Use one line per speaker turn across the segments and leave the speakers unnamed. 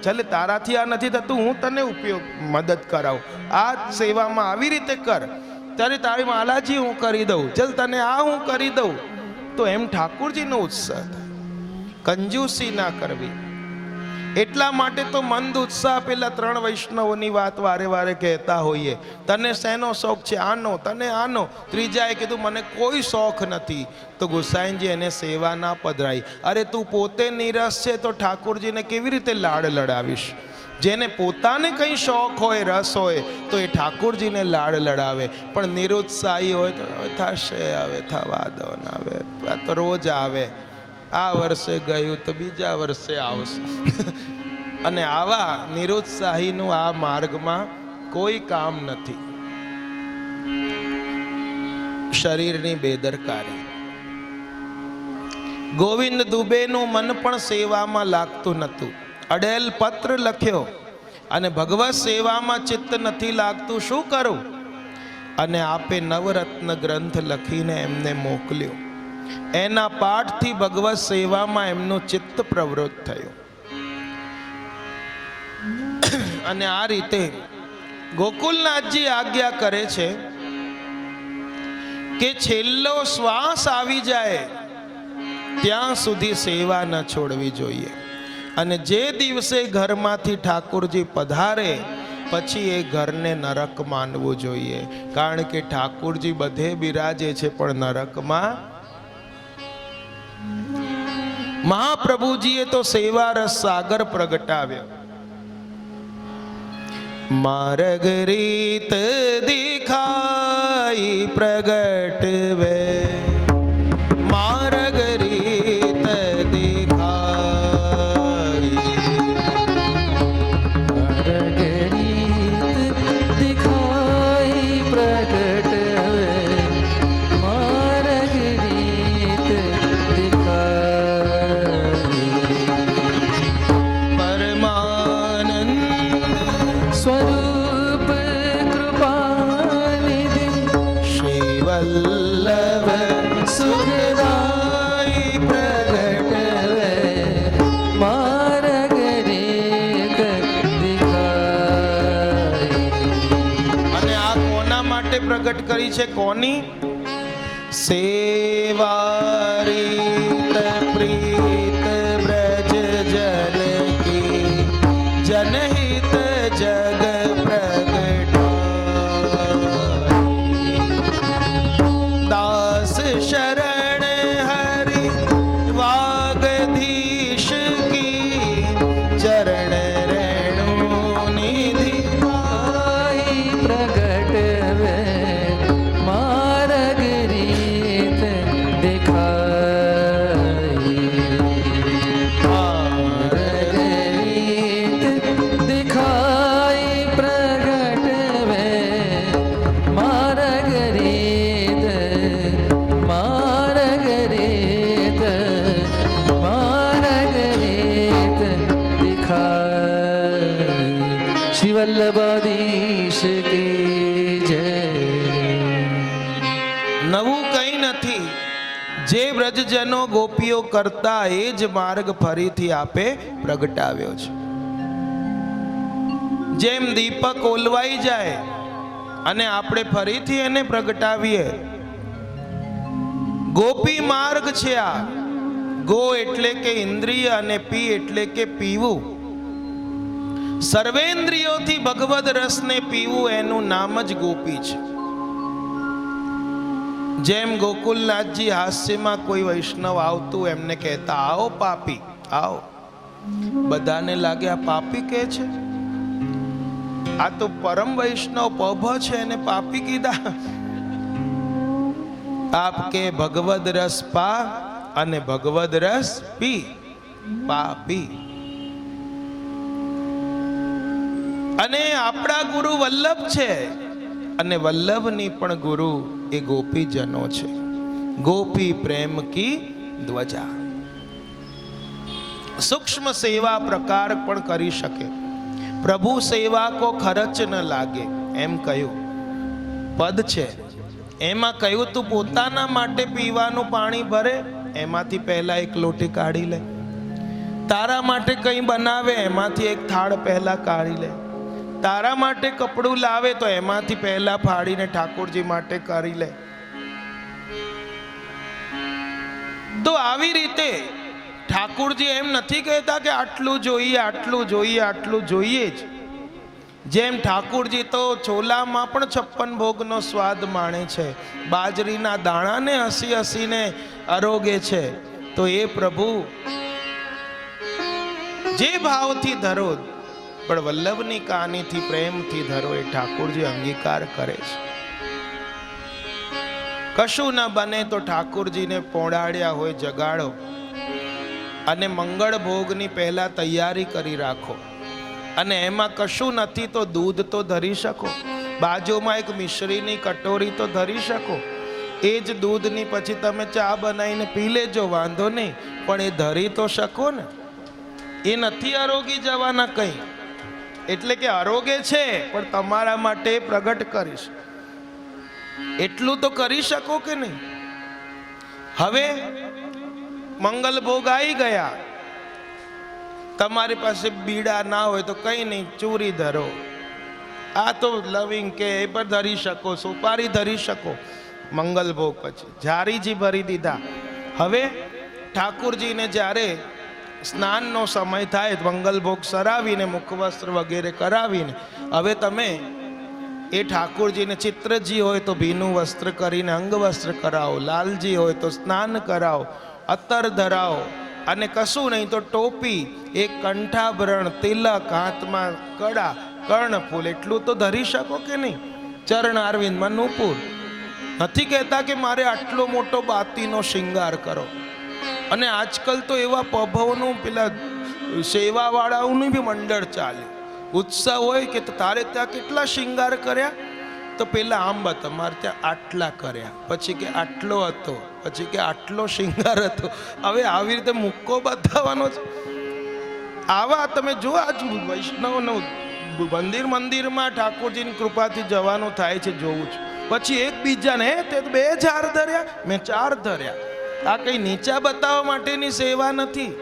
ચાલે તારાથી આ નથી થતું, હું તને ઉપયોગ મદદ કરાવું, આ સેવામાં આવી રીતે કર, ત્યારે તારી માલાજી હું કરી દઉં, ચાલ તને આ હું કરી દઉં. તો એમ ઠાકોરજીનો ઉત્સાહ થાય, કંજૂસી ના કરવી. એટલા માટે તો મંદ ઉત્સાહ પેલા 3 વૈષ્ણવોની વાત વારે વારે કહેતા હોઈએ. તને શેનો શોખ છે? આનો. તને આનો. ત્રીજાએ કીધું મને કોઈ શોખ નથી. તો ગુસાઈજી એને સેવા ના પધરાઈ. અરે તું પોતે નીરસ છે તો ઠાકોરજીને કેવી રીતે લાડ લડાવીશ? જેને પોતાને કંઈ શોખ હોય, રસ હોય, તો એ ઠાકોરજીને લાડ લડાવે. પણ નિરુત્સાહી હોય તો હવે થશે, હવે થવા દો ને, હવે આ તો રોજ આવે, આ વર્ષે ગયું તો બીજા વર્ષે આવશે. અને આવા નિરુત્સાહીનું આ માર્ગમાં કોઈ કામ નથી. શરીરની બેદરકારી. ગોવિંદ દુબેનું મન પણ સેવામાં લાગતું નહોતું. અડેલ પત્ર લખ્યો અને ભગવત સેવામાં ચિત્ત નથી લાગતું, શું કરું? અને આપે નવરત્ન ગ્રંથ લખીને એમને મોકલ્યો. એના પાઠથી ભગવત સેવામાં એમનું ચિત્ત પ્રવૃત્ત થયું. અને આ રીતે ગોકુલનાથજી આજ્ઞા કરે છે કે છેલ્લો શ્વાસ આવી જાય ત્યાં સુધી સેવા ન છોડવી જોઈએ. અને જે દિવસે ઘરમાંથી ઠાકોરજી પધારે પછી એ ઘરને નરક માનવું જોઈએ. કારણ કે ઠાકોરજી બધે બિરાજે છે પણ નરકમાં. મહાપ્રભુજીએ તો સેવા રસ સાગર પ્રગટાવ્યો. માર્ગ રીત દિખાઈ પ્રગટ વે, માર્ગ રીત દિખાઈ,
માર્ગ રીત દિખાઈ પ્રગટ વે, માર્ગ રીત દિખાઈ.
પરમાનંદ
સ્વરૂપ કૃપાનિધિ
શ્રી વલ્લભ
સુખદાઈ પ્રગટ વે, માર્ગ રીત દિખાઈ.
અને આ કોના માટે પ્રગટ કરી છે? કોની? સેવારીત પ્રીત બ્રજ જન કી, જનહિત જગ પ્રગટાઈ. દાસ શરણ હરિ વાગધીશ કી, ચરણ રેણુ નિધિ
આઈ પ્રગટ વે, માર્ગ રીત દિખાઈ. માર્ગ રીત દિખાઈ પ્રગટ વે, માર્ગ રીત, માર્ગ રીત, માર્ગ રીત દિખાઈ. શ્રી વલ્લભાધીશ કી જય.
નવું કંઈ નથી. જે વ્રજજનો ગોપીઓ કરતા એ જ માર્ગ ફરીથી આપે પ્રગટાવ્યો છે. જેમ દીપક ઓલવાઈ જાય અને આપણે ફરીથી એને પ્રગટાવીએ. ગોપી માર્ગ છે આ. ગો એટલે કે ઇન્દ્રિય અને પી એટલે કે પીવું. સર્વેન્દ્રિયોથી ભગવદ રસને પીવું એનું નામ જ ગોપી છે. જેમ ગોકુલનાથજી હાસ્યમાં કોઈ વૈષ્ણવ આવતું એમને કહેતા, આવો પાપી આવો. બધાને લાગે આ પાપી કે છે, આ તો પરમ વૈષ્ણવ પભ છે એને પાપી કીધા. આપ કે ભગવદ રસ પા અને ભગવદ રસ પી, પાપી. અને આપણા ગુરુ વલ્લભ છે અને વલ્લભની પણ ગુરુ એ ગોપીજનો છે. ગોપી પ્રેમ કી ધ્વજા. સૂક્ષ્મ સેવા પ્રકાર પણ કરી શકે. પ્રભુ સેવા કો ખર્ચ ન લાગે એમ કહ્યું પદ છે. એમાં કહ્યું તું પોતાના માટે પીવાનું પાણી ભરે, એમાંથી પહેલા એક લોટી કાઢી લે. તારા માટે કંઈ બનાવે એમાંથી એક થાળ પહેલા કાઢી લે, તારા માટે કપડું લાવે તો એમાંથી પહેલા ફાડીને ઠાકોરજી માટે કરી લે. તો આવી રીતે ઠાકોરજી એમ નથી કહેતા કે આટલું જોઈએ આટલું જોઈએ આટલું જોઈએ જ. જેમ ઠાકોરજી તો ચોલામાં પણ 56 ભોગનો સ્વાદ માણે છે, બાજરીના દાણાને હસી હસીને આરોગે છે. તો એ પ્રભુ જે ભાવથી ધરો પણ વલ્લભની કાનીથી પ્રેમથી ધરો એ ઠાકોરજી અંગીકાર કરે છે. કશું ન બને તો ઠાકોરજીને પોડાડ્યા હોય જગાડો અને મંગળ ભોગની પહેલા તૈયારી કરી રાખો. અને એમાં કશું નથી તો દૂધ તો ધરી શકો, બાજુમાં એક મિશ્રીની કટોરી તો ધરી શકો. એ જ દૂધની પછી તમે ચા બનાવીને પી લેજો, વાંધો નહીં, પણ એ ધરી તો શકો ને. એ નથી આરોગી જવાના કંઈ, એટલે કે આરોગે છે પણ તમારા માટે પ્રગટ કરીશ એટલું તો કરી શકો કે નહીં. હવે મંગલ ભોગ આવી ગયા, તમારી પાસે બીડા ના હોય તો કંઈ નહીં, ચૂરી ધરો, આ તો લવિંગ કે એ પર ધરી શકો, સુપારી ધરી શકો. મંગલ ભોગ પછી જારીજી ભરી દીધા. હવે ઠાકોરજીને જ્યારે સ્નાનનો સમય થાય, મંગલ ભોગ સરાવીને મુખવસ્ત્ર વગેરે કરાવીને હવે તમે એ ઠાકોરજીને ચિત્રજી હોય તો ભીનું વસ્ત્ર કરીને અંગવસ્ત્ર કરાવો, લાલજી હોય તો સ્નાન કરાવો, અત્તર ધરાવો, અને કશું નહીં તો ટોપી, એક કંઠાભરણ, તિલક, હાથમાં કડા, કર્ણફૂલ એટલું તો ધરી શકો કે નહીં. ચરણ અરવિંદમાં નુપુર. નથી કહેતા કે મારે આટલો મોટો બાતીનો શિંગાર કરો. અને આજકાલ તો એવા પભવનું પેલા સેવાવાળાઓનું બી મંડળ ચાલે. ઉત્સાહ હોય કે તારે ત્યાં કેટલા શિંગાર કર્યા, તો પેલા આમ તમારે ત્યાં આટલા કર્યા, પછી કે આટલો હતો, પછી કે આટલો શિંગાર હતો. હવે આવી રીતે મુક્કો બતાવવાનો છે. આવા તમે જો આજ વૈષ્ણવનું મંદિરમાં ઠાકોરજીની કૃપાથી જવાનું થાય છે, જોવું છું. પછી એકબીજાને તે 2 ઝાર ધર્યા, મેં 4 ધર્યા. આ કઈ નીચા બતાવવા માટેની સેવા નથી.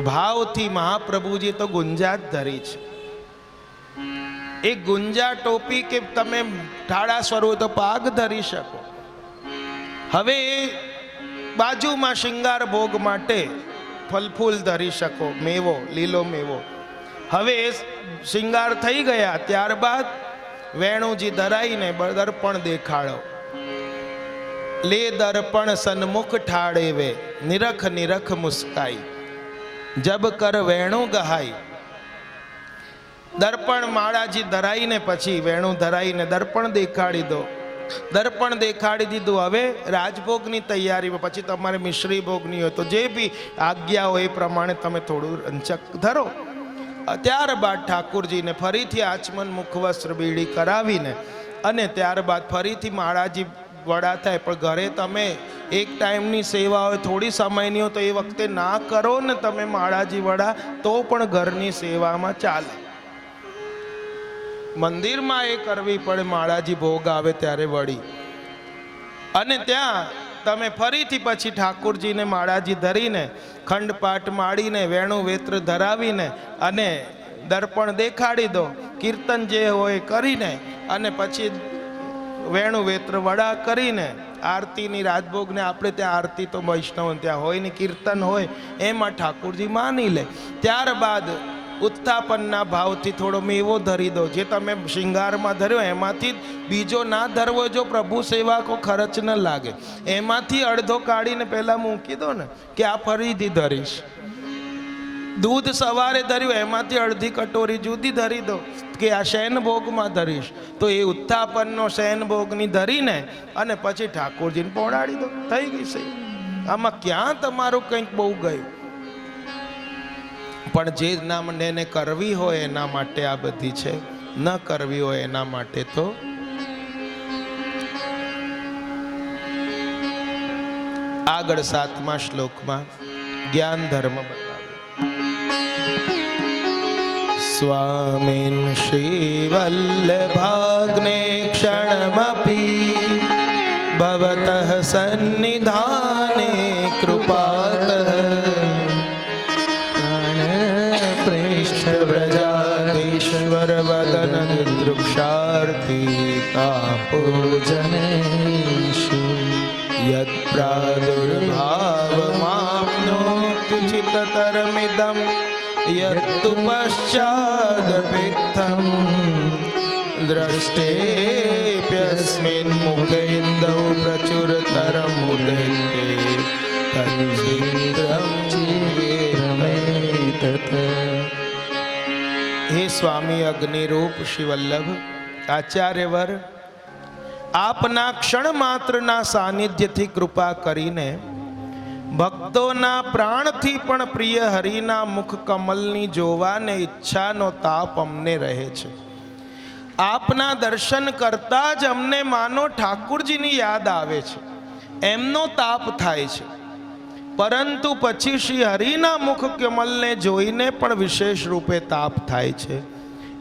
ભાવથી મહાપ્રભુજી તો ગુંજા જ ધરી છે. એક ગુંજા ટોપી કે તમે ઠાડા સ્વરૂપ તો પાગ ધરી શકો. હવે એ બાજુમાં શિંગાર ભોગ માટે ફલફૂલ ધરી શકો, મેવો, લીલો મેવો. હવે એ શિંગાર થઈ ગયા, ત્યારબાદ વેણુજી ધરાઈને દર્પણ દેખાડો. લે દર્પણ સન્મુખ ઠાડે વે, નિરખ નિરખ મુસ્કાઈ, જબ કર વેણુ ગહાઈ. દર્પણ માળાજી ધરાઈને પછી વેણુ ધરાઈને દર્પણ દેખાડી દો. દર્પણ દેખાડી દીધું. હવે રાજભોગની તૈયારી, પછી તમારે મિશ્રી ભોગની હોય તો જે બી આજ્ઞા હોય એ પ્રમાણે તમે થોડું રંચક ધરો. ત્યારબાદ ઠાકોરજીને ફરીથી આચમન મુખવસ્ત્ર બીડી કરાવીને અને ત્યારબાદ ફરીથી માળાજી વડા થાય. પણ ઘરે તમે એક ટાઈમની સેવા હોય, થોડી સમયની હોય તો એ વખતે ના કરો ને તમે માળાજી વડા, તો પણ ઘરની સેવામાં ચાલે. મંદિરમાં એ કરવી પડે, માળાજી ભોગ આવે ત્યારે વળી. અને ત્યાં તમે ફરીથી પછી ઠાકોરજીને માળાજી ધરીને ખંડપાઠ માળીને વેણુ વેત્ર ધરાવીને અને દર્પણ દેખાડી દો. કીર્તન જે હોય કરીને અને પછી વેણુ વેત્ર વડા કરીને આરતીની રાજભોગને આપણે ત્યાં આરતી તો વૈષ્ણવ ત્યાં હોય ને કીર્તન હોય, એમાં ઠાકોરજી માની લે. ત્યારબાદ ઉત્થાપનના ભાવથી થોડો મેવો ધરી દો. જે તમે શિંગારમાં ધર્યો એમાંથી બીજો ના ધરવો, જો પ્રભુ સેવા કો ખર્ચ ન લાગે, એમાંથી અડધો કાઢીને પહેલા મૂકી દો ને કે આ ફરીથી ધરીશ. દૂધ સવારે ધર્યું એમાંથી અડધી કટોરી જુદી ધરી દો કે આ શયન ભોગમાં ધરીશ. તો એ ઉત્થાપનનો શયન ભોગની ધરીને અને પછી ઠાકોરજીને પહોંચાડી દો, થઈ ગઈ છે. આમાં ક્યાં તમારું કંઈક બહુ ગયું. પણ જે નામને કરવી હોય એના માટે આ બધી છે, ન કરવી હોય એના માટે તો આગળ 7મા શ્લોકમાં જ્ઞાન ધર્મ બતાવ્યો. સ્વામીન શ્રી વલ્લભાગ્ને ક્ષણમપી ભવતઃ સન્નિધાને કૃપાતઃ દૃક્ષાર્થી તાપો
જનેષુ
યદ પ્રાદુર્ભાવમાપ્નોતિ ચિત્તતરમિદં યત્તુ પશ્ચાદપિત્થં દ્રષ્ટેપ્યસ્મિન મુખેન્દૌ પ્રચુરતરમુદૈતે તચ્છિદ્રં ચિરમે
તત
હે સ્વામી અગ્નિરૂપ શ્રી વલ્લભ આચાર્યવર, આપના ક્ષણ માત્રના સાનિધ્યથી કૃપા કરીને ભક્તોના પ્રાણથી પણ પ્રિય હરિના મુખ કમલની જોવાને ઈચ્છાનો તાપ અમને રહે છે. આપના દર્શન કરતા જ અમને માનો ઠાકુરજીની યાદ આવે છે, એમનો તાપ થાય છે. પરંતુ પછી શ્રી હરિના મુખ કમલને જોઈને પણ વિશેષ રૂપે તાપ થાય છે.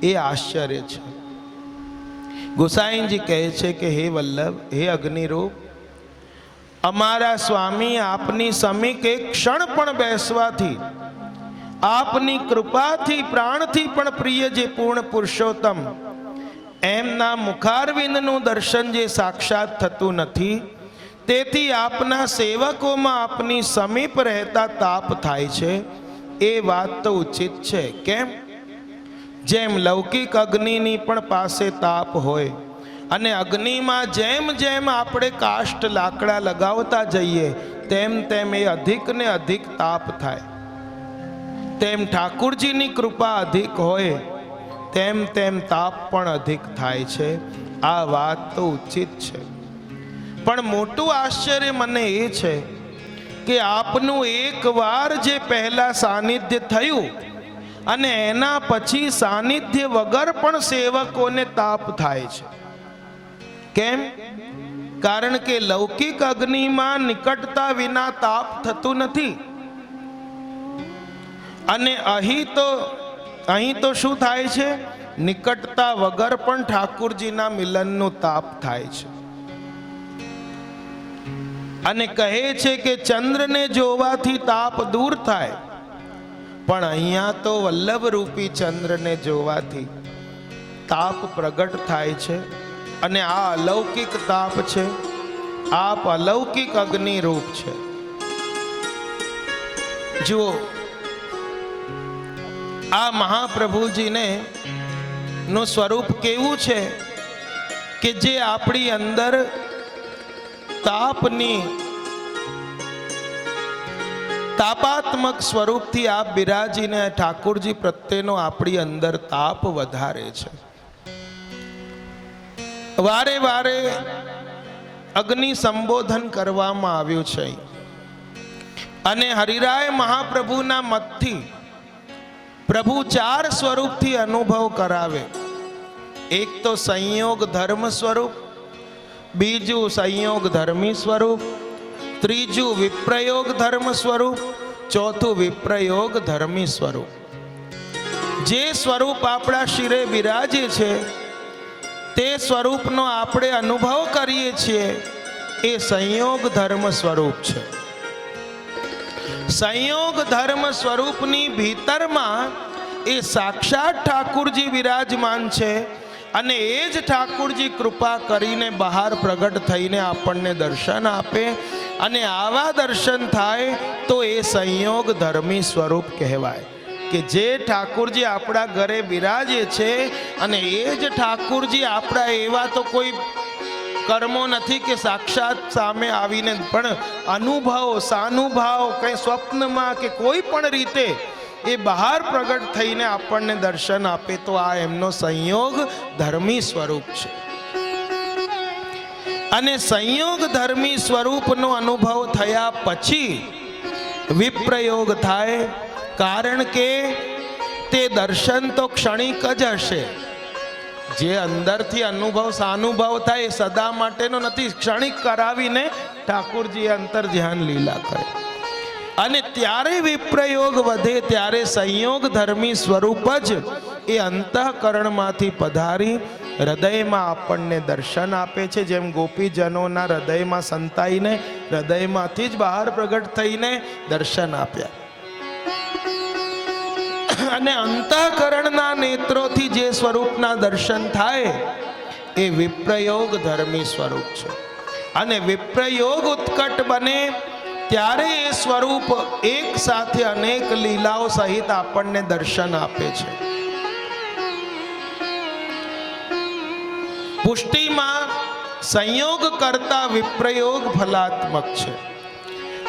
એ આશ્ચર્ય છે. ગોસાઈજી કહે છે કે હે વલ્લભ, હે અગ્નિરૂપ, અમારા સ્વામી આપની સમીપ એક ક્ષણ પણ બેસવાથી, આપની કૃપાથી પ્રાણથી પણ પ્રિય જે પૂર્ણ પુરુષોત્તમ એમના મુખારવિંદનું દર્શન જે સાક્ષાત થતું નથી, તેથી આપના સેવકોમાં આપની સમીપ રહેતા તાપ થાય છે. એ વાત તો ઉચિત છે. કેમ? જેમ લૌકિક અગ્નિની પણ પાસે તાપ હોય અને અગ્નિમાં જેમ જેમ આપણે કાષ્ઠ લાકડા લગાવતા જઈએ તેમ તેમ એ અધિક ને અધિક તાપ થાય, તેમ ઠાકુરજીની કૃપા અધિક હોય તેમ તેમ તાપ પણ અધિક થાય છે. આ વાત તો ઉચિત છે. પણ મોટું આશ્ચર્ય મને એ છે કે આપનું એકવાર જે પહેલા સાનિધ્ય થયું અને એના પછી સાનિધ્ય વગર પણ સેવકોને તાપ થાય છે. કેમ? કારણ કે લૌકિક અગ્નિમાં નિકટતા વિના તાપ થતું નથી, અને અહીં તો શું થાય છે? નિકટતા વગર પણ ઠાકુરજીના મિલનનું તાપ થાય છે. અને કહે છે કે ચંદ્રને જોવાથી તાપ દૂર થાય, પણ અહીંયા તો વલ્લભ રૂપી ચંદ્રને જોવાથી તાપ પ્રગટ થાય છે. અને આ અલૌકિક તાપ છે. આપ અલૌકિક અગ્નિ રૂપ છે. જુઓ, આ મહાપ્રભુજીને નું સ્વરૂપ કેવું છે કે જે આપણી અંદર તાપાત્મક સ્વરૂપથી આપ બિરાજીને ઠાકુરજી પ્રત્યેનો આપણી અંદર તાપ વધારે છે. વારે વારે અગ્નિ સંબોધન કરવામાં આવ્યું છે, અને હરિરાય મહાપ્રભુના મતથી પ્રભુ 4 સ્વરૂપથી અનુભવ કરાવે. એક તો સંયોગ ધર્મ સ્વરૂપ, બીજું સંયોગ ધર્મી સ્વરૂપ, ત્રીજું વિપ્રયોગ ધર્મ સ્વરૂપ, ચોથું વિપ્રયોગ ધર્મી સ્વરૂપ. જે સ્વરૂપ આપણા શિરે બિરાજે છે તે સ્વરૂપનો આપણે અનુભવ કરીએ છીએ એ સંયોગ ધર્મ સ્વરૂપ છે. સંયોગ ધર્મ સ્વરૂપની ભીતરમાં એ સાક્ષાત ઠાકુરજી વિરાજમાન છે, અને એ જ ઠાકુરજી કૃપા કરીને બહાર પ્રગટ થઈને આપણને દર્શન આપે, અને આવા દર્શન થાય તો એ સંયોગ ધર્મી સ્વરૂપ કહેવાય. કે જે ઠાકુરજી આપણા ઘરે બિરાજે છે અને એ જ ઠાકુરજી આપણા એવા તો કોઈ કર્મો નથી કે સાક્ષાત સામે આવીને, પણ અનુભવ સાનુભાવ કંઈ સ્વપ્નમાં કે કોઈ પણ રીતે એ બહાર પ્રગટ થઈને આપણને દર્શન આપે, તો આ એમનો સંયોગ ધર્મી સ્વરૂપ છે. અને સંયોગ ધર્મી સ્વરૂપનો અનુભવ થયા પછી વિપ્રયોગ થાય, કારણ કે તે દર્શન તો ક્ષણિક જ હશે. જે અંદરથી અનુભવ સાનુભવ થાય એ સદા માટેનો નથી, ક્ષણિક કરાવીને ઠાકુરજી અંતર ધ્યાન લીલા કરે. અને ત્યારે વિપ્રયોગ વધે ત્યારે સંયોગ ધર્મી સ્વરૂપ જ એ અંતઃકરણમાંથી પધારી હૃદયમાં આપણને દર્શન આપે છે. જેમ ગોપીજનોના હૃદયમાં સંતાઈને હૃદયમાંથી જ બહાર પ્રગટ થઈને દર્શન આપ્યા. અને અંતઃકરણના નેત્રોથી જે સ્વરૂપના દર્શન થાય એ વિપ્રયોગ ધર્મી સ્વરૂપ છે. અને વિપ્રયોગ ઉત્કટ બને ત્યારે એ સ્વરૂપ એક સાથે અનેક લીલાઓ સહિત આપણને દર્શન આપે છે. પુષ્ટિમાં સંયોગ કરતા વિપ્રયોગ ફલાત્મક છે.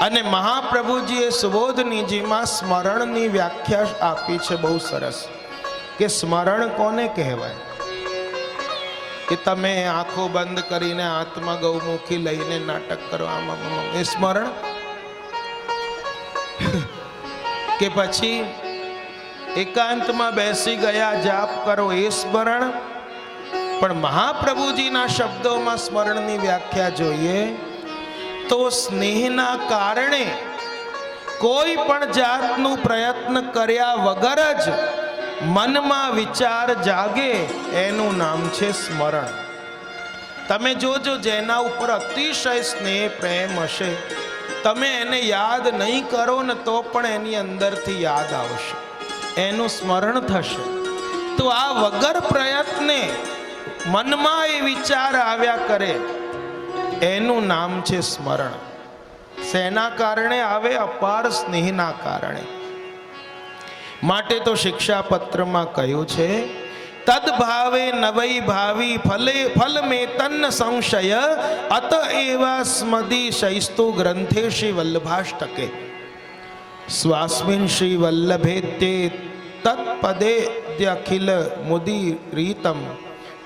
અને મહાપ્રભુજીએ સુબોધનીજીમાં સ્મરણની વ્યાખ્યા આપી છે બહુ સરસ, કે સ્મરણ કોને કહેવાય? કે તમે આંખો બંધ કરીને આત્મા ગૌમુખી લઈને નાટક કરો, આમાં એ સ્મરણ? કે પછી એકાંતમાં બેસી ગયા જાપ કરો એ સ્મરણ? પણ મહાપ્રભુજીના શબ્દોમાં સ્મરણની વ્યાખ્યા જોઈએ તો સ્નેહના કારણે કોઈ પણ જાતનું પ્રયત્ન કર્યા વગર જ મનમાં વિચાર જાગે એનું નામ છે સ્મરણ. તમે જોજો, જેના ઉપર અતિશય સ્નેહ પ્રેમ હશે, તમે એને યાદ નહીં કરો ને તો પણ એની અંદરથી યાદ આવશે, એનું સ્મરણ થશે. તો આ વગર પ્રયત્ને મનમાં એ વિચાર આવ્યા કરે એનું નામ છે સ્મરણ. શેના કારણે આવે? અપાર સ્નેહના કારણે. માટે તો શિક્ષાપત્રમાં કહ્યું છે, તદભાવે નવૈ ભાવી ફલ મેં તન્ન સંશય અત એવા સ્મદી શૈસ્તુ ગ્રંથે શ્રી વલ્લભાષ્ટકે સ્વાસ્મિન શ્રી વલ્લભેત્યે તત્પદે અખિલ મુદિરીતમ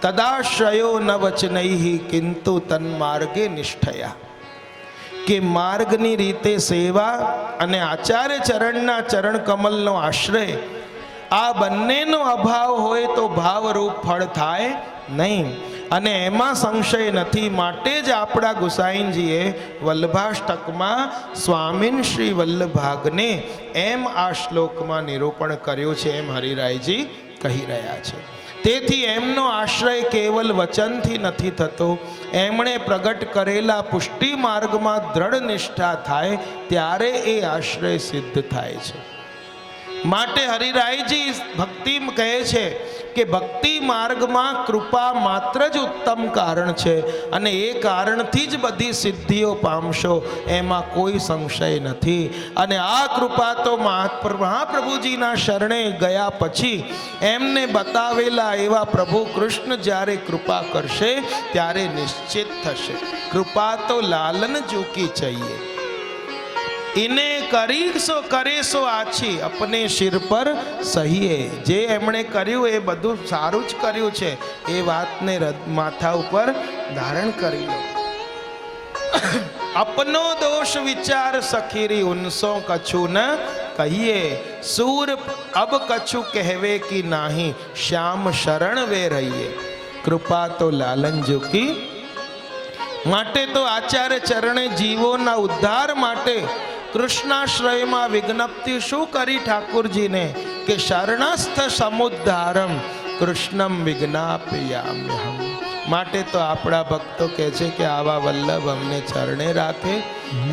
તદાશ્રયો ન વચનૈ કિંતુ તન્માર્ગે નિષ્ઠયા. કે માર્ગની રીતે સેવા અને આચાર્ય ચરણના ચરણ કમલનો આશ્રય, આ બંનેનો અભાવ હોય તો ભાવરૂપ ફળ થાય નહીં. અને એમાં સંશય નથી. માટે જ આપણા ગુસાઈનજીએ વલ્લભાષ્ટકમાં સ્વામિન શ્રી વલ્લભાગને એમ આ શ્લોકમાં નિરૂપણ કર્યું છે, એમ હરિરાયજી કહી રહ્યા છે. તેથી એમનો આશ્રય કેવલ વચનથી નથી થતો, એમણે પ્રગટ કરેલા પુષ્ટિ માર્ગમાં દ્રઢ નિષ્ઠા થાય ત્યારે એ આશ્રય સિદ્ધ થાય છે. માટે હરિરાયજી ભક્તિ કહે છે કે ભક્તિ માર્ગમાં કૃપા માત્ર જ ઉત્તમ કારણ છે, અને એ કારણથી જ બધી સિદ્ધિઓ પામશો, એમાં કોઈ સંશય નથી. અને આ કૃપા તો મહાપ્રભુજીના શરણે ગયા પછી એમને બતાવેલા એવા પ્રભુ કૃષ્ણ જ્યારે કૃપા કરશે ત્યારે નિશ્ચિત થશે. કૃપા તો લાલન ચૂકી चाहिए, ઇને કરીશો કરેશો આછી અપને શિર પર સહીએ. જે એમણે કર્યું એ બધું સારું જ કર્યું છે, એ વાતને માથા ઉપર ધારણ કરી લો. અપનો દોષ વિચાર સખીરી ઉનસો કછું ન કહીએ, સૂર અબ કછું કહેવે કી નાહી, શ્યામ શરણ વે રહીએ. કૃપા તો લાલન કી. માટે તો આચાર્ય ચરણે જીવોના ઉદ્ધાર માટે કૃષ્ણાશ્રયમાં વિજ્ઞપ્તિ શું કરી ઠાકુરજીને? કે શરણસ્થ સમુદ્ધારમ કૃષ્ણમ વિજ્ઞાપયામ્યહમ. માટે તો આપણા ભક્તો કહે છે કે આવા વલ્લભ અમને ચરણે રાખે,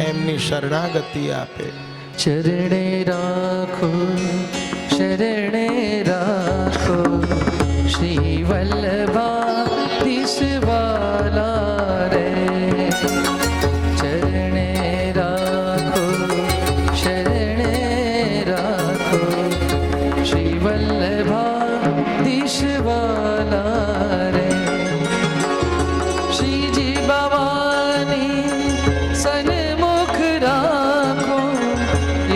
એમની શરણાગતિ આપે.
ચરણે રાખો, શરણે રાખો, શ્રી વલ્લભા દિશવાલા રે. ચરણે રાખો, શરણે રાખો, શ્રી વલ્લભા દિશવાલા રે. શ્રીજી બાવાની સન્મુખ રાખો,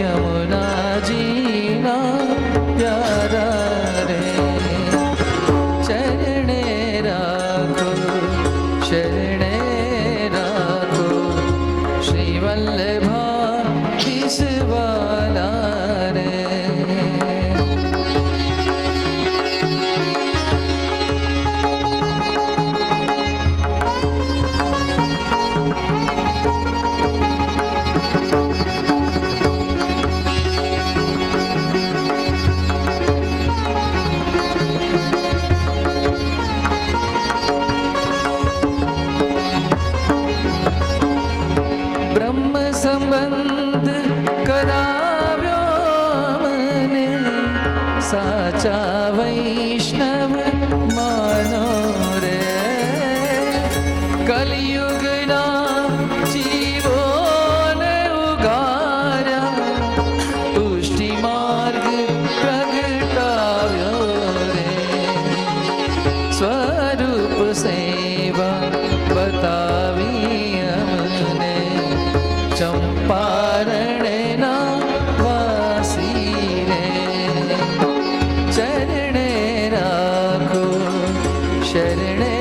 યમુનાજીના પ્યારા રે. ચરણે રાખો, શરણે સાચા વૈષ્ણવ માનો રે કલિયુગના જીવોને ઉગાર્યા પુષ્ટિ માર્ગ પ્રગટાવ્યો રે સ્વરૂપ સેવા બતાવી અમને ચંપારણના વાસી રે ચરણે રાખો શરણે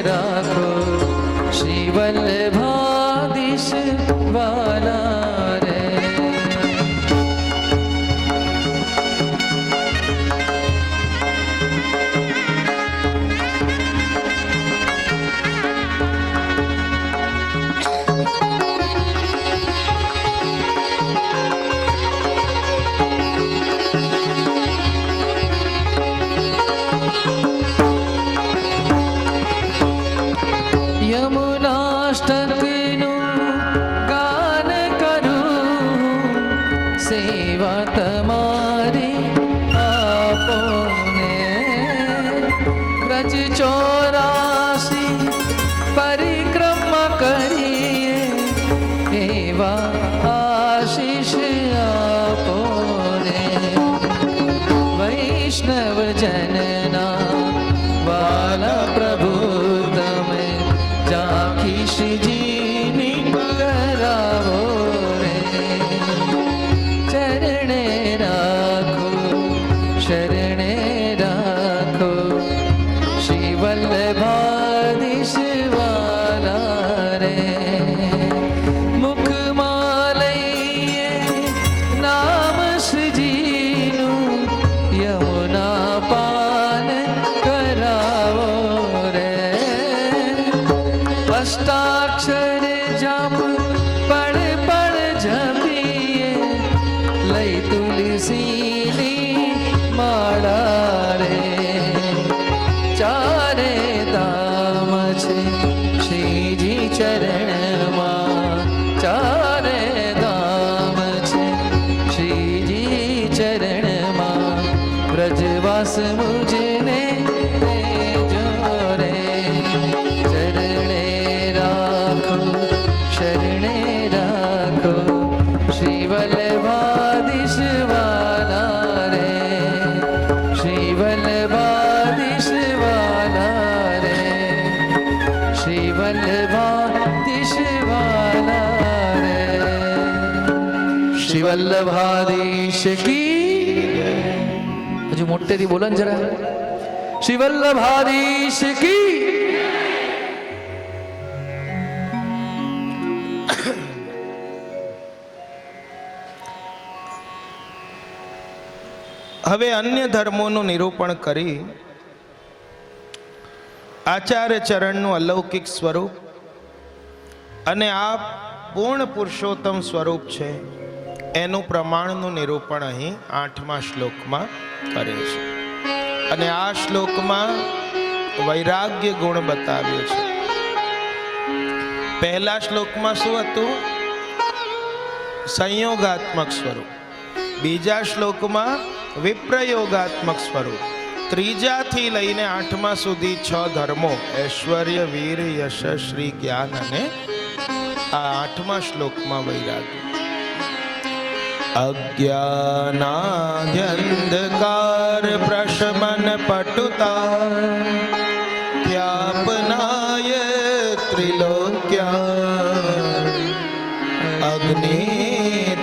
રાખો શ્રી વલ્લભાધીશ વાલા રે યમુનાષ્ટકનું ગાન કરું સેવા તમારી આપોને વ્રજ 84 પરિક્રમા કરીએ એવા આશીષ આપોને વૈષ્ણવ જનના વાલા પ્રભુ તમે જાખી શ્રીજીની કરાવો રે ચરણે રાખો શરણે રાખો શ્રી વલ્લભાધીશ વાલા રે મુખમાં લઈએ નામ શ્રીજીનું યમુના પાન કરાવો રે અષ્ટાક્ષર જપ પળ પળ જપીએ લઈ તુલસીની માળા રે ચારે ધામ છે શ્રીજી ચરણમાં ચારે ધામ છે શ્રીજી ચરણમાં વ્રજવાસ મુજને દેજો રે ચરણે રાખો શરણે રાખો શ્રી વલ્લભાધીશ વાલા રે શ્રી વલ્લભાધીશ વાલા રે શ્રી વલ્લભાધીશ વાલા રે શ્રી વલ્લભાધીશ કી હજુ મોટેથી બોલો ને જરા શ્રી વલ્લભાધીશ કી
હવે અન્ય ધર્મોનું નિરૂપણ કરી આચાર્ય ચરણનું અલૌકિક સ્વરૂપ અને આ પૂર્ણ પુરુષોત્તમ સ્વરૂપ છે એનું પ્રમાણનું નિરૂપણ અહીં 8મા શ્લોકમાં કરે છે અને આ શ્લોકમાં વૈરાગ્ય ગુણ બતાવ્યો છે. પહેલા શ્લોકમાં શું હતું? સંયોગાત્મક સ્વરૂપ. બીજા શ્લોકમાં વિપ્રયોગાત્મક સ્વરૂપ. ત્રીજાથી લઈને 8મા સુધી 6 ધર્મો ઐશ્વર્ય વીર યશ શ્રી જ્ઞાન અને આ 8મા શ્લોકમાં વૈરાગ્ય. અજ્ઞાનાદ્યંધકાર પ્રશમન પટુતા ત્યાપનાય ત્રિલોક્યા અગ્નિ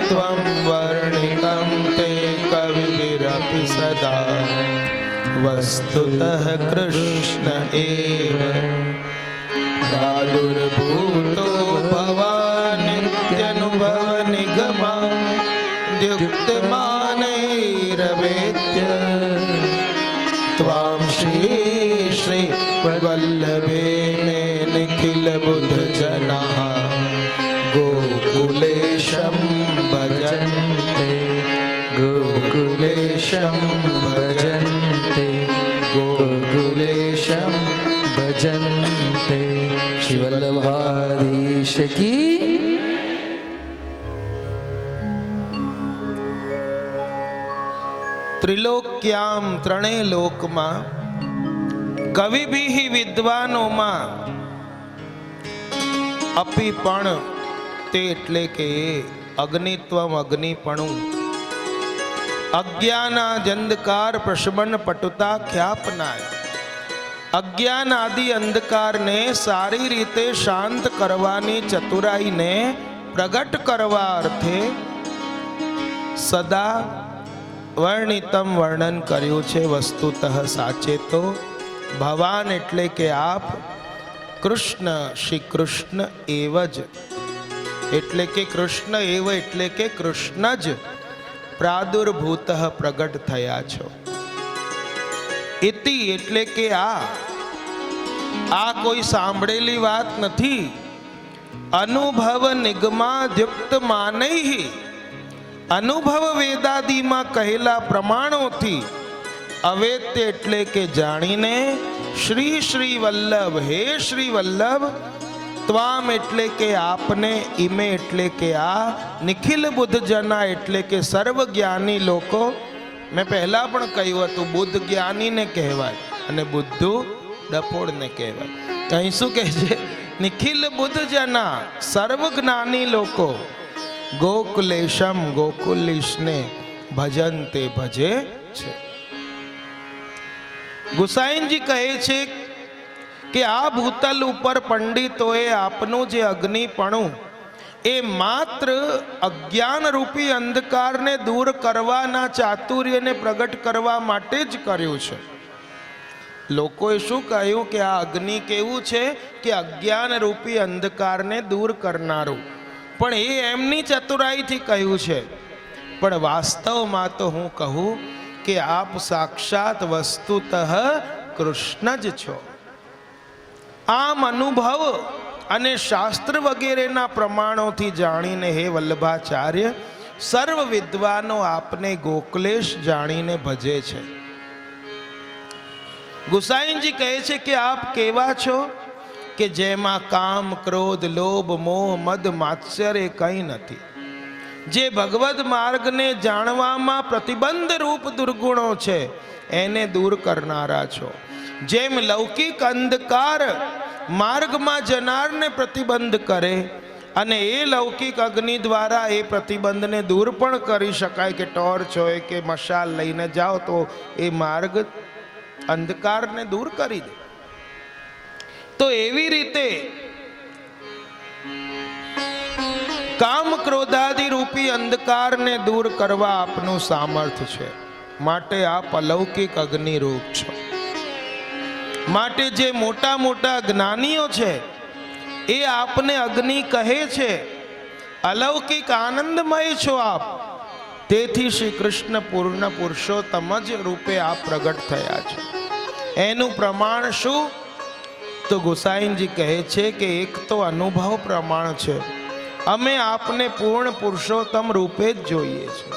ત્વં વર્ણિતં તે કવિभिरपि સદા વસ્તુતઃ કૃષ્ણ એવ પ્રાદુર્ભૂતો ભવાનિત્યનુભવ નિગમા દ્યુક્તમાનૈરવેત્ય ત્વાં શ્રી શ્રી વલ્લભેને નિખિલ બુદ્ધ જનાઃ ગોકુલેશં ભજન્તે ગોકુલેશં ભજન્તે ગોકુલેશં
ભજન્તે શ્રી વલ્લભાધીશ કી.
ત્રિલોક્યામ ત્રણેય લોકમાં કવિભિઃ વિદ્વાનોમાં અપી પણ તે એટલે કે અગ્નિત્વમ અગ્નિપણું અજ્ઞાનાદિ પ્રશમન પટુતા ખ્યાપનાય. અજ્ઞાન આદિ અંધકારને સારી રીતે શાંત કરવાની ચતુરાઈને પ્રગટ કરવા અર્થે સદા વર્ણિતમ વર્ણન કર્યું છે. વસ્તુતઃ સાચે તો ભવાન એટલે કે આપ, કૃષ્ણ શ્રી કૃષ્ણ એવ જ એટલે કે કૃષ્ણ એવ એટલે કે કૃષ્ણ જ પ્રાદુર્ભૂત પ્રગટ થયા છો. ઇતિ એટલે કે આ કોઈ સાંભળેલી વાત નથી. અનુભવ નિગમાદ્યુક્ત માનૈહિ, અનુભવ વેદાદિમાં કહેલા પ્રમાણોથી અવેત્ય એટલે કે જાણીને શ્રી શ્રી વલ્લભ હે શ્રી વલ્લભ ત્વામ એટલે કે આપને, ઇમે એટલે કે આ, નિખિલ બુદ્ધ જના એટલે કે સર્વ જ્ઞાની લોકો. મેં પહેલા પણ કહ્યું હતું બુદ્ધ જ્ઞાનીને કહેવાય અને બુદ્ધુ ડફોડને કહેવાય. અહીં શું કહે છે? નિખિલ બુદ્ધ જના સર્વ જ્ઞાની લોકો ગોકુલેશમ ગોકુલીશને ભજન તે ભજે છે. ગુસાઈનજી કહે છે કે આ ભૂતલ ઉપર પંડિતોએ આપનું જે અગ્નિપણું એ માત્ર અજ્ઞાન રૂપી અંધકારને દૂર કરવાના ચાતુર્યને પ્રગટ કરવા માટે જ કર્યું છે. લોકોએ શું કહ્યું કે આ અગ્નિ કેવું છે કે અજ્ઞાન રૂપી અંધકારને દૂર કરનારું, પણ એ એમની ચતુરાઈથી કહ્યું છે. પણ વાસ્તવમાં તો હું કહું કે આપ સાક્ષાત વસ્તુતઃ કૃષ્ણ જ છો. આમ અનુભવ અને શાસ્ત્ર વગેરેના પ્રમાણોથી જાણીને હે વલ્લભાચાર્ય સર્વ વિદ્વાનો આપને ગોકલેશ જાણીને ભજે છે. ગુસાઈનજી કહે છે કે આપ કેવા છો કે જેમાં કામ ક્રોધ લોભ મોહ મદ માત્સર્ય કંઈ નથી. જે ભગવદ માર્ગને જાણવામાં પ્રતિબંધ રૂપ દુર્ગુણો છે એને દૂર કરનારા છો. જેમ લૌકિક અંધકાર માર્ગમાં જનારને પ્રતિબંધ કરે અને એ લૌકિક અગ્નિ દ્વારા એ પ્રતિબંધને દૂર પણ કરી શકાય કે ટોર્ચ હોય કે મશાલ લઈને જાઓ તો એ માર્ગ અંધકારને દૂર કરી દે. તો એવી રીતે કામ ક્રોધાદિ રૂપી અંધકારને દૂર કરવા આપનું સામર્થ્ય છે. માટે આપ અલૌકિક અગ્નિ રૂપ છો. માટે જે મોટા મોટા જ્ઞાનીઓ છે એ આપને અગ્નિ કહે છે. અલૌકિક આનંદમય છો આપ. તેથી શ્રી કૃષ્ણ પૂર્ણ પુરુષોત્તમ જ રૂપે આપ પ્રગટ થયા છે. એનું પ્રમાણ શું? તો ગુસાઈનજી કહે છે કે એક તો અનુભવ પ્રમાણ છે. અમે આપને પૂર્ણ પુરુષોત્તમ રૂપે જ જોઈએ છીએ.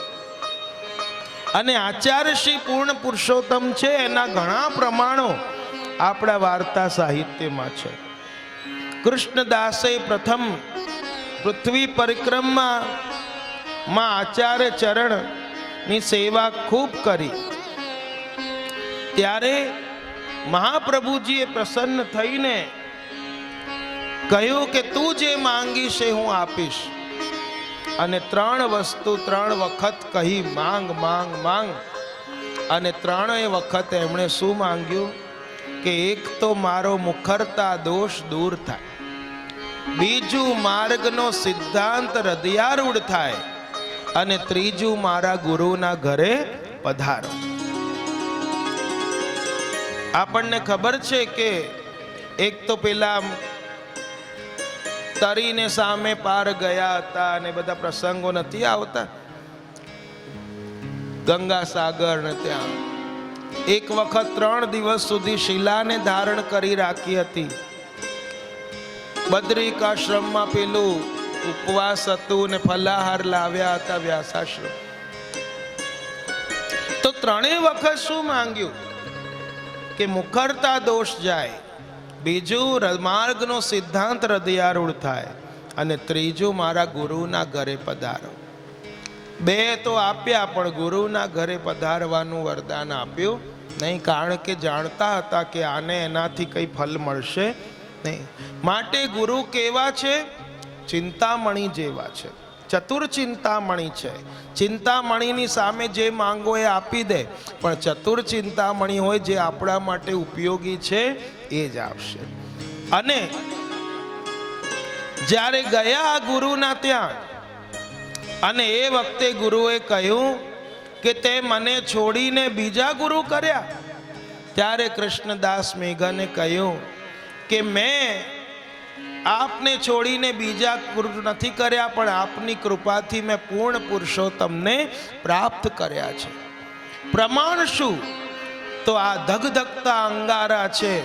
અને આચાર્ય શ્રી પૂર્ણ પુરુષોત્તમ છે એના ઘણા પ્રમાણો આપણા વાર્તા સાહિત્યમાં છે. કૃષ્ણદાસે પ્રથમ પૃથ્વી પરિક્રમા માં આચાર્ય ચરણની સેવા ખૂબ કરી. ત્યારે મહાપ્રભુજીએ પ્રસન્ન થઈને કહ્યું કે તું જે માંગીશ એ હું આપીશ. અને 3 વસ્તુ 3 વખત કહી માંગ માંગ માંગ. અને 3 વખત એમણે શું માંગ્યું કે એક તો મારો મુખરતા દોષ દૂર થાય, બીજું માર્ગનો સિદ્ધાંત હૃદયારૂઢ થાય, અને ત્રીજું મારા ગુરુના ઘરે પધારો. આપણને ખબર છે કે એક તો પેલા તરીને સામે પાર ગયા હતા અને બધા પ્રસંગો નથી આવતા ગંગા સાગર ને ત્યાં. એક વખત 3 દિવસ સુધી શિલાને ધારણ કરી રાખી હતી. બદ્રિકાશ્રમમાં પેલું ઉપવાસ હતું ને ફલાહાર લાવ્યા હતા વ્યાસાશ્રમ. તો 3 વખત શું માંગ્યું કે મુખરતા દોષ જાય, બીજું માર્ગનો સિદ્ધાંત હૃદયારૂઢ થાય, અને ત્રીજું મારા ગુરુના ઘરે પધારો. બે તો આપ્યા, પણ ગુરુના ઘરે પધારવાનું વરદાન આપ્યું નહીં, કારણ કે જાણતા હતા કે આને એનાથી કંઈ ફલ મળશે નહીં. માટે ગુરુ કેવા છે? ચિંતામણી જેવા છે, ચતુર ચિંતામણી છે. ચિંતામણીની સામે જે માંગો એ આપી દે, પણ ચતુર ચિંતામણી હોય જે આપણા માટે ઉપયોગી છે એ જ આપશે. અને જ્યારે ગયા ગુરુના ત્યાં, અને એ વખતે ગુરુએ કહ્યું કે તે મને છોડીને બીજા ગુરુ કર્યા, ત્યારે કૃષ્ણદાસ મેઘાને કહ્યું કે મેં આપને છોડીને બીજા ગુરુ નથી કર્યા, પણ આપની કૃપાથી મેં પૂર્ણ પુરુષોત્તમને પ્રાપ્ત કર્યા છે. પ્રમાણ શું? તો આ ધગધગતા અંગારા છે,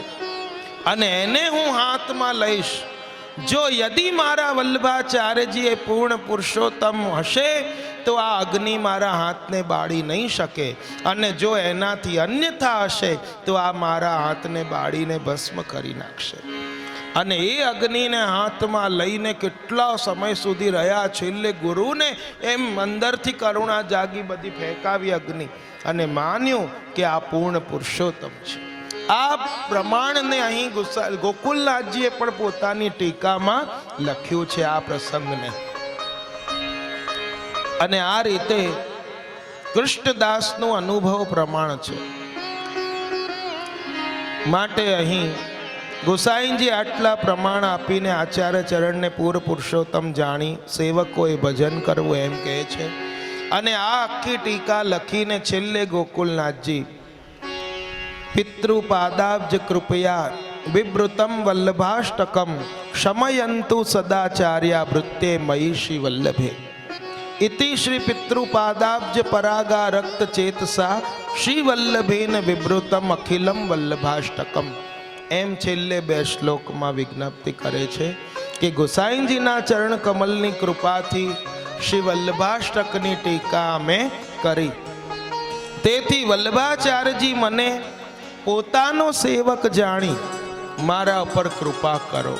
અને એને હું હાથમાં લઈશ. જો યદિ મારા વલ્લભાચાર્યજી એ પૂર્ણ પુરુષોત્તમ હશે તો આ અગ્નિ મારા હાથને બાળી નહીં શકે, અને જો એનાથી અન્યથા હશે તો આ મારા હાથને બાળીને ભસ્મ કરી નાખશે. અને એ અગ્નિને હાથમાં લઈને કેટલા સમય સુધી રહ્યા. છેલ્લે ગુરુને એમ અંદરથી કરુણા જાગી, બધી ફેંકાવી અગ્નિ, અને માન્યું કે આ પૂર્ણ પુરુષોત્તમ છે. આ પ્રમાણને અહીં ગોકુલનાથજીએ પણ પોતાની ટીકામાં લખ્યું છે આ પ્રસંગને. અને આ રીતે કૃષ્ણદાસનું અનુભવ પ્રમાણ છે. માટે અહીં ગોસાઈજી આટલા પ્રમાણ આપીને આચાર્ય ચરણને પૂર્ણ પુરુષોત્તમ જાણી સેવકોએ ભજન કરવું એમ કહે છે. અને આ આખી ટીકા લખીને છેલ્લે ગોકુલનાથજી પિતૃપાદાબ્જ કૃપયા વિવૃતમ વલ્લભાષ્ટકમ ક્ષમયંતુ સદાચાર્યા ભૃત્યે મયી શ્રી વલ્લભે ઇતિ શ્રી પિતૃપાદાબ્જ પરાગા રક્ત ચેતસા શ્રી વલ્લભેન વિવૃતમ અખિલમ વલ્લભાષ્ટકમ. એમ છેલ્લે બે શ્લોકમાં વિજ્ઞપ્તિ કરે છે કે ગોસાઈજીના ચરણ કમલની કૃપાથી શ્રી વલ્લભાષ્ટકની ટીકા અમે કરી. તેથી વલ્લભાચાર્યજી મને પોતાનો સેવક જાણી મારા ઉપર કૃપા કરો.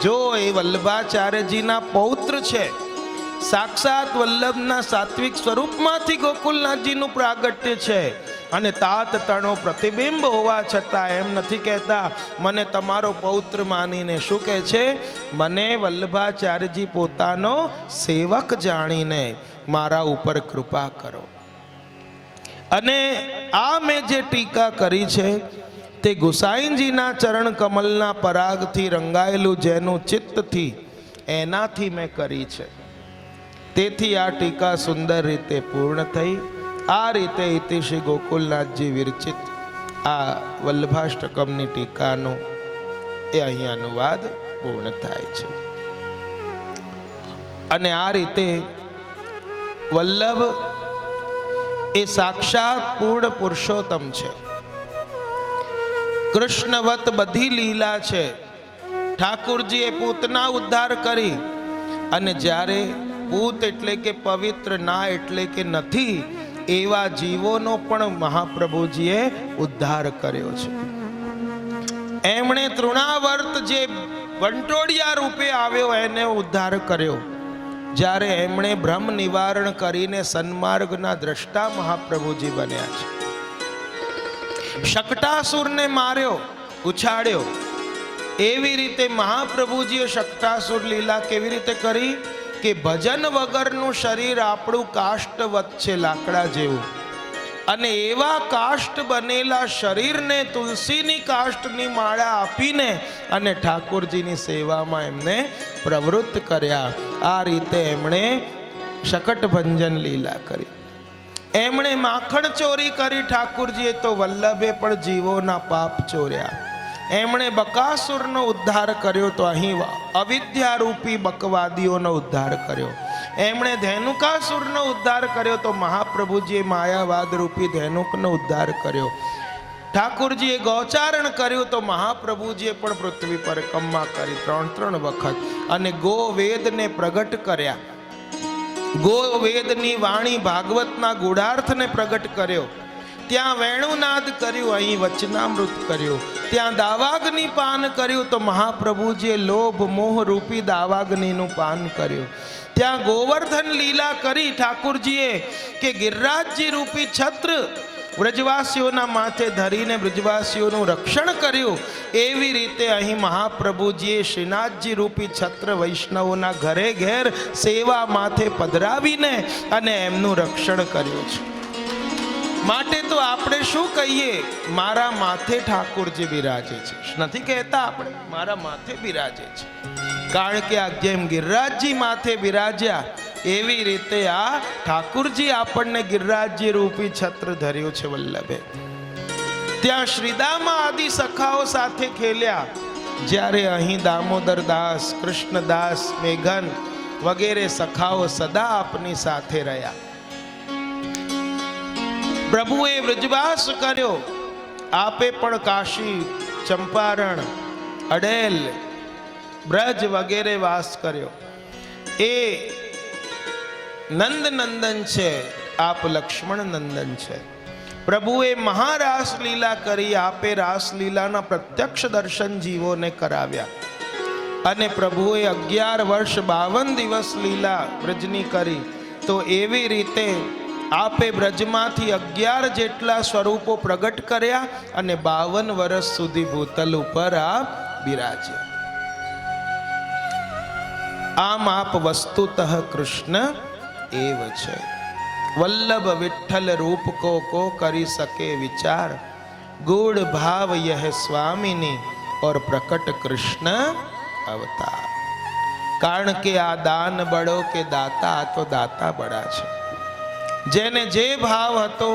જો એ વલ્લભાચાર્યજીના પૌત્ર છે, સાક્ષાત વલ્લભના સાત્વિક સ્વરૂપમાંથી ગોકુલનાથજીનું પ્રાગટ્ય છે, અને તાત તણો પ્રતિબિંબ હોવા છતાં એમ નથી કહેતા મને તમારો પૌત્ર માનીને. શું કહે છે? મને વલ્લભાચાર્યજી પોતાનો સેવક જાણીને મારા ઉપર કૃપા કરો. અને આ મેં જે ટીકા કરી છે તે ગોસાઈજીના ચરણ કમલના પરાગથી રંગાયેલું જેનું ચિત્તથી, એનાથી મેં કરી છે. તેથી આ ટીકા સુંદર રીતે પૂર્ણ થઈ. આ રીતે ઇતિ શ્રી ગોકુલનાથજી વિરચિત આ વલ્લભાષ્ટકમની ટીકાનો એ અહીં અનુવાદ પૂર્ણ થાય છે. અને આ રીતે વલ્લભ એ સાક્ષાત પૂર્ણ પુરુષોત્તમ છે. કૃષ્ણવત બધી લીલા છે. ઠાકુરજીએ પૂતના ઉદ્ધાર કરી, અને જ્યારે પૂત એટલે કે પવિત્ર, ના એટલે કે નથી, એવા જીવોનો પણ મહાપ્રભુજીએ ઉદ્ધાર કર્યો છે. એમણે તૃણાવર્ત જે વંટોડિયા રૂપે આવ્યો એને ઉદ્ધાર કર્યો. જ્યારે એમણે ભ્રમ નિવારણ કરીને સન્માર્ગના દ્રષ્ટા મહાપ્રભુજી બન્યા છે. શકટાસુરને માર્યો, ઉછાળ્યો. એવી રીતે મહાપ્રભુજીએ શકટાસુર લીલા કેવી રીતે કરી કે ભજન વગરનું શરીર આપણું કાષ્ટવત છે, લાકડા જેવું. અને એવા કાષ્ટ બનેલા શરીરને તુલસીની કાષ્ટની માળા આપીને અને ઠાકોરજીની સેવામાં એમને પ્રવૃત્ત કર્યા. આ રીતે એમણે શકટ ભંજન લીલા કરી. એમણે માખણ ચોરી કરી ઠાકુરજીએ, તો વલ્લભે પણ જીવોના પાપ ચોર્યા. એમણે બકાસુરનો ઉદ્ધાર કર્યો, તો અહીં અવિદ્યારૂપી બકવાદીઓનો ઉદ્ધાર કર્યો. એમણે ધેનુકાસુરનો ઉદ્ધાર કર્યો, તો મહાપ્રભુજીએ માયાવાદ રૂપી ધેનુકનો ઉદ્ધાર કર્યો. ઠાકુરજીએ ગૌચારણ કર્યું, તો મહાપ્રભુજીએ પણ પૃથ્વી પર કમ્મા કરી 3 વખત. અને ગોવેદને પ્રગટ કર્યા. ગોવેદની વાણી ભાગવતના ગૂઢાર્થને પ્રગટ કર્યો. ત્યાં વેણુનાદ કર્યું, અહીં વચનામૃત કર્યું, ત્યાં દાવાગ્નિ પાન કર્યું તો મહાપ્રભુજીએ લોભ મોહ રૂપી દાવાગ્નિનું પાન કર્યું. ત્યાં ગોવર્ધન લીલા કરી ઠાકુરજીએ કે ગિરિરાજજી રૂપી છત્ર વ્રજવાસીઓના માથે ધરીને વ્રજવાસીઓનું રક્ષણ કર્યું. એવી રીતે અહીં મહાપ્રભુજીએ શ્રીનાથજી રૂપી છત્ર વૈષ્ણવોના ઘરે ઘેર સેવા માથે પધરાવીને અને એમનું રક્ષણ કર્યું છે. માટે તો આપણે શું કહીએ, મારા માથે ઠાકોરજી બિરાજે છે. નથી કહેતા આપણે મારા માથે બિરાજે છે, કારણ કે આ જેમ ગિરિરાજજી માથે બિરાજ્યા એવી રીતે આ ઠાકુરજી આપણને ગિરિરાજજી રૂપી છત્ર ધર્યું છે વલ્લભે. ત્યાં શ્રીદામા આદિ સખાઓ સાથે ખેલ્યા, જ્યારે અહીં દામોદર દાસ, કૃષ્ણદાસ, મેઘન વગેરે સખાઓ સદા આપની સાથે રહ્યા. પ્રભુએ વ્રજવાસ કર્યો, આપે પણ કાશી, ચંપારણ, અડેલ, બ્રજ વગેરે વાસ કર્યો. એ નંદ નંદન છે, આપ લક્ષ્મણ નંદન છે. પ્રભુએ મહારાસ લીલા કરી, આપે રાસલીલાના પ્રત્યક્ષ દર્શન જીવોને કરાવ્યા. અને પ્રભુએ 11 વર્ષ 52 દિવસ લીલા બ્રજની કરી. તો એવી રીતે આપે બ્રજમાંથી 11 જેટલા સ્વરૂપો પ્રગટ કર્યા અને 52 વર્ષ સુધી ભૂતલ ઉપર આપ બિરાજ્યા. આમ આપ વસ્તુતઃ કૃષ્ણ એવ છે. વલ્લભ વિઠ્ઠલ રૂપ को કરી શકે વિચાર, ગૂઢ ભાવ यह સ્વામિની और પ્રકટ કૃષ્ણ અવતાર. કારણ કે આ દાન બળો કે દાતા, આ તો દાતા બળા છે. જેને જે ભાવ હતો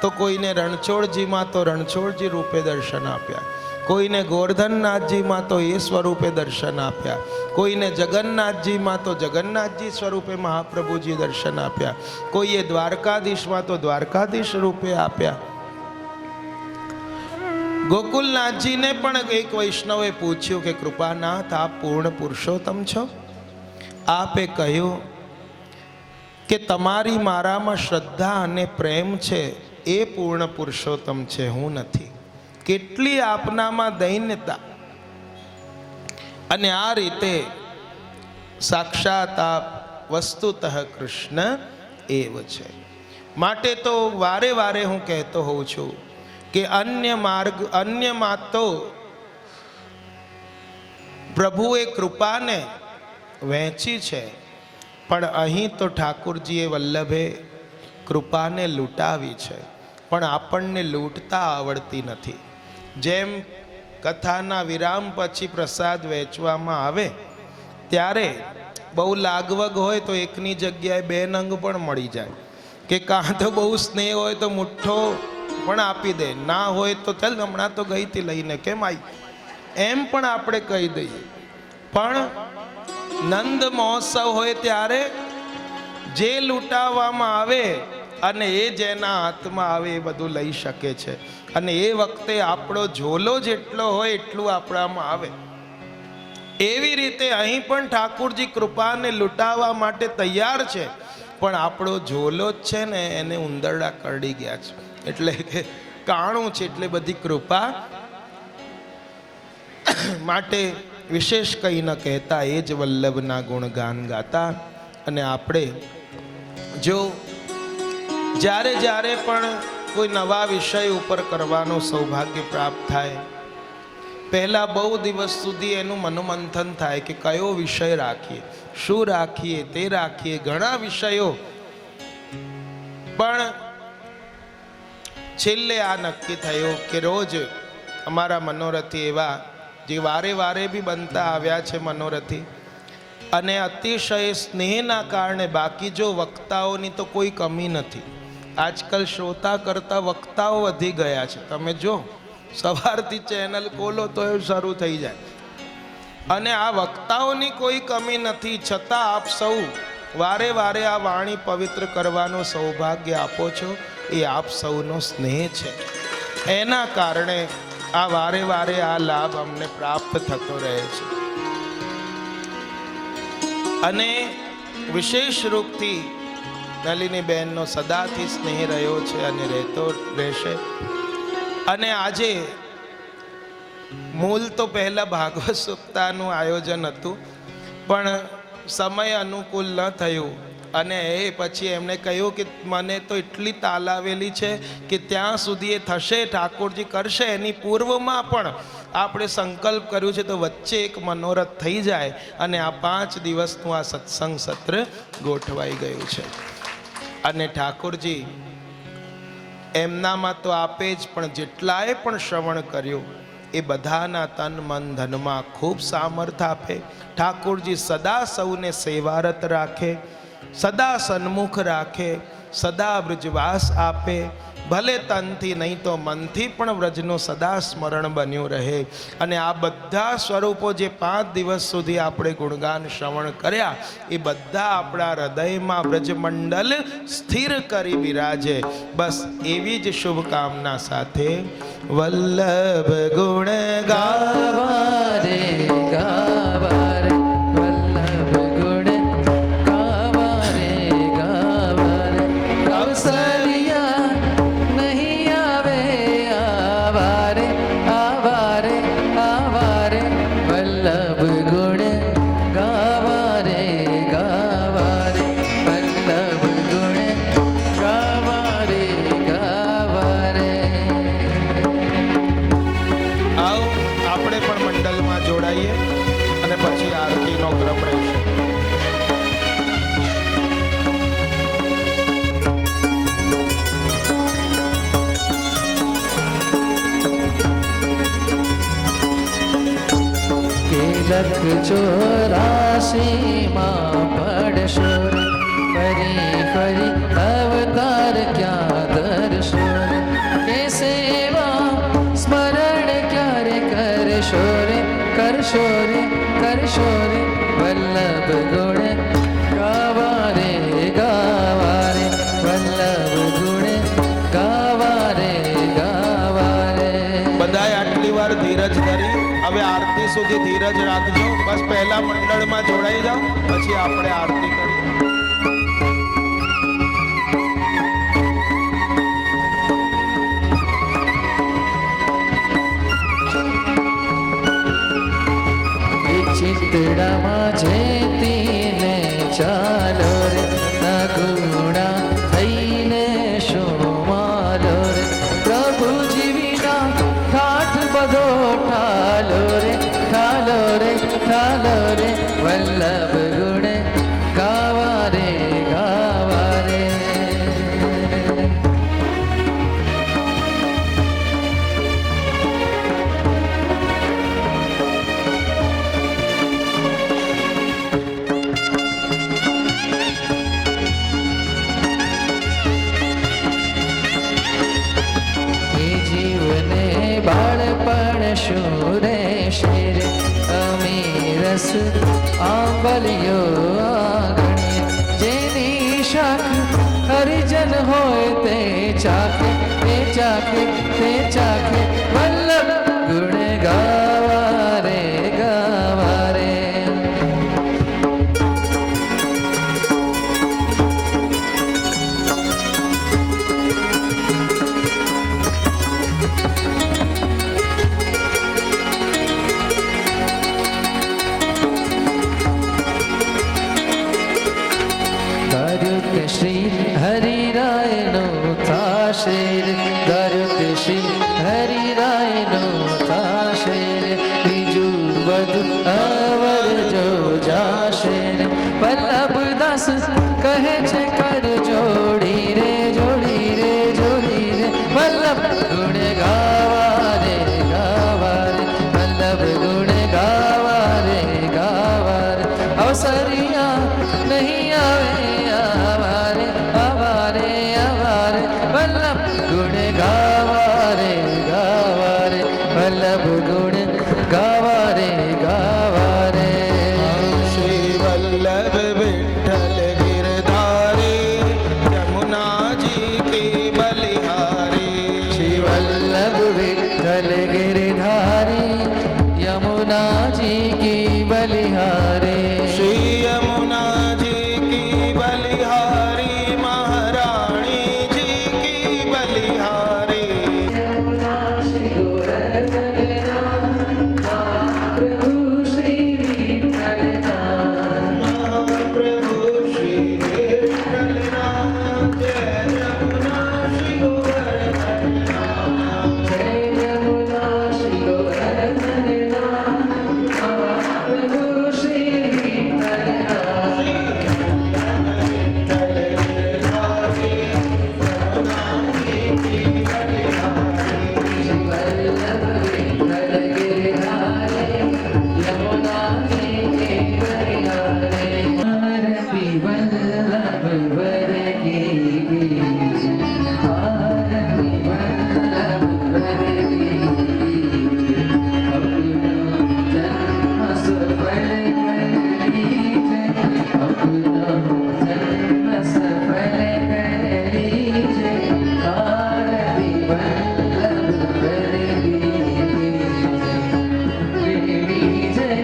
તો કોઈને રણછોડજીમાં તો રણછોડજી રૂપે દર્શન આપ્યા, કોઈને ગોરધનનાથજીમાં તો એ સ્વરૂપે દર્શન આપ્યા, કોઈને જગન્નાથજીમાં તો જગન્નાથજી સ્વરૂપે મહાપ્રભુજી દર્શન આપ્યા, કોઈએ દ્વારકાધીશમાં તો દ્વારકાધીશ રૂપે આપ્યા. ગોકુલનાથજીને પણ એક વૈષ્ણવે પૂછ્યું કે કૃપાનાથ, આપ પૂર્ણ પુરુષોત્તમ છો? આપે કહ્યું કે તમારી મારામાં શ્રદ્ધા અને પ્રેમ છે એ પૂર્ણ પુરુષોત્તમ છે, હું નથી. કેટલી આપનામાં દૈન્યતા. અને આ રીતે સાક્ષાત આપ વસ્તુતઃ કૃષ્ણ એવ છે. માટે તો વારે વારે હું કહેતો હોઉં છું કે અન્યમાં તો પ્રભુએ કૃપાને વહેંચી છે, પણ અહીં તો ઠાકુરજીએ વલ્લભે કૃપાને લૂંટાવી છે, પણ આપણને લૂંટતા આવડતી નથી. જેમ કથાના વિરામ પછી પ્રસાદ વહેંચવામાં આવે ત્યારે બહુ લાગવગ હોય તો એકની જગ્યાએ 2 નંગ પણ મળી જાય, કે કાં તો બહુ સ્નેહ હોય તો મુઠ્ઠો પણ આપી દે, ના હોય તો ચાલ હમણાં તો ગઈ હતી લઈને કેમ આવી, એમ પણ આપણે કહી દઈએ. પણ નંદ મહોત્સવ હોય ત્યારે જે લૂંટાવવામાં આવે અને એ જેના હાથમાં આવે એ બધું લઈ શકે છે. અને એ વખતે આપણો ઝોલો જેટલો હોય એટલું આપણામાં આવે. એવી રીતે અહીં પણ ઠાકુરજી કૃપાને લૂંટાવવા માટે તૈયાર છે, પણ આપણો ઝોલો જ છે ને એને ઉંદરડા કરડી ગયા છે, એટલે કે કાણું છે, એટલે બધી કૃપા માટે વિશેષ કંઈ ન કહેતા, એ જ વલ્લભના ગુણગાન ગાતા. અને આપણે જો જ્યારે જ્યારે પણ કોઈ નવા વિષય ઉપર કરવાનું સૌભાગ્ય પ્રાપ્ત થાય, પહેલાં બહુ દિવસ સુધી એનું મનોમંથન થાય કે કયો વિષય રાખીએ, શું રાખીએ, તે રાખીએ, ઘણા વિષયો. પણ છેલ્લે આ નક્કી થયું કે રોજ અમારા મનોરથી એવા જે વારે વારે બી બનતા આવ્યા છે મનોરથી, અને અતિશય સ્નેહના કારણે, બાકી જો વક્તાઓની તો કોઈ કમી નથી, આજકાલ શ્રોતા કરતાં વક્તાઓ વધી ગયા છે. તમે જો સવારથી ચેનલ ખોલો તો એ શરૂ થઈ જાય. અને આ વક્તાઓની કોઈ કમી નથી, છતાં આપ સૌ વારે વારે આ વાણી પવિત્ર કરવાનું સૌભાગ્ય આપો છો, એ આપ સૌનો સ્નેહ છે. એના કારણે આ વારે વારે આ લાભ અમને પ્રાપ્ત થતો રહે છે. અને વિશેષ રૂપથી નલિની બહેનનો સદાથી સ્નેહ રહ્યો છે અને રહેતો રહેશે. અને આજે મૂળ તો પહેલા ભાગવત સપ્તાહનું આયોજન હતું, પણ સમય અનુકૂળ ન થયું અને એ પછી એમણે કહ્યું કે મને તો એટલી તાલાવેલી છે કે ત્યાં સુધી એ થશે, ઠાકોરજી કરશે. એની પૂર્વમાં પણ આપણે સંકલ્પ કર્યું છે, તો વચ્ચે એક મનોરથ થઈ જાય અને આ 5 દિવસનું આ સત્સંગ સત્ર ગોઠવાઈ ગયું છે. અને ઠાકોરજી એમનામાં તો આપે જ, પણ જેટલાએ પણ શ્રવણ કર્યું એ બધાના તન મન ધનમાં ખૂબ સામર્થ્ય આપે. ઠાકોરજી સદા સૌને સેવારત રાખે, સદા સન્મુખ રાખે, સદા બ્રજવાસ આપે. ભલે તનથી નહીં તો મનથી પણ વ્રજનું સદા સ્મરણ બન્યું રહે. અને આ બધા સ્વરૂપો જે 5 દિવસ સુધી આપણે ગુણગાન શ્રવણ કર્યા એ બધા આપણા હૃદયમાં બ્રજમંડલ સ્થિર કરી બિરાજે. બસ એવી જ શુભકામના સાથે વલ્લભ ગુણ
ગાવા રે ગાવા રે વલ્લભ ગુણ ગાવા રે ગાવા રે. કૌશલ્યા નહીં આવે આવારે આવારે આવારે વલ્લભ ગુણ ગાવા રે ગાવા રે વલ્લભ ગુણ ગાવા રે ગાવા રે.
આવો આપણે પણ મંડળમાં જોડાઈએ અને પછી આરતીનો ક્રમ રહેશે.
કેલક 84 માં પડશો ફરી ફરી અવતાર ક્યાં ધરશો રે. કે સેવા સ્મરણ ક્યારે કરશો રે કરશો રે કરશો રે વલ્લભ ગુણ ગાવા રે ગાવા રે વલ્લભ ગુણ ગાવા રે ગાવા રે.
બધાએ આટલી વાર ધીરજ ધરી, હવે આરતી સુધી ધીરજ રાખજો. બસ પહેલા મંડળમાં જોડાઈ જાઓ, પછી આપણે આરતી કરીએ.
ચિતડામાં જેતીને ચાલો રે નગુણા થઈને શું માલો રે. પ્રભુજી વિના ઠાઠ બધો ઠાલો રે ઠાલો રે ઠાલો રે વલ્લભ ગુણ ગાવા રે ગાવા રે. બાળપણ શું રહેશે રે અમીરસ આંબલિયો આંગણે. જેની શાખ હરિજન હોય તે ચાખે તે ચાખે તે ચાખે વલ્લભ ગુણ ગાવા રે ગાવા રે. શ્રી હરિરાયનો થાશે રે દરુક શ્રી હરિરાયનો થાશે રે. બીજું બધું અવર જો જાશે રે. વલ્લભદાસ કહે છે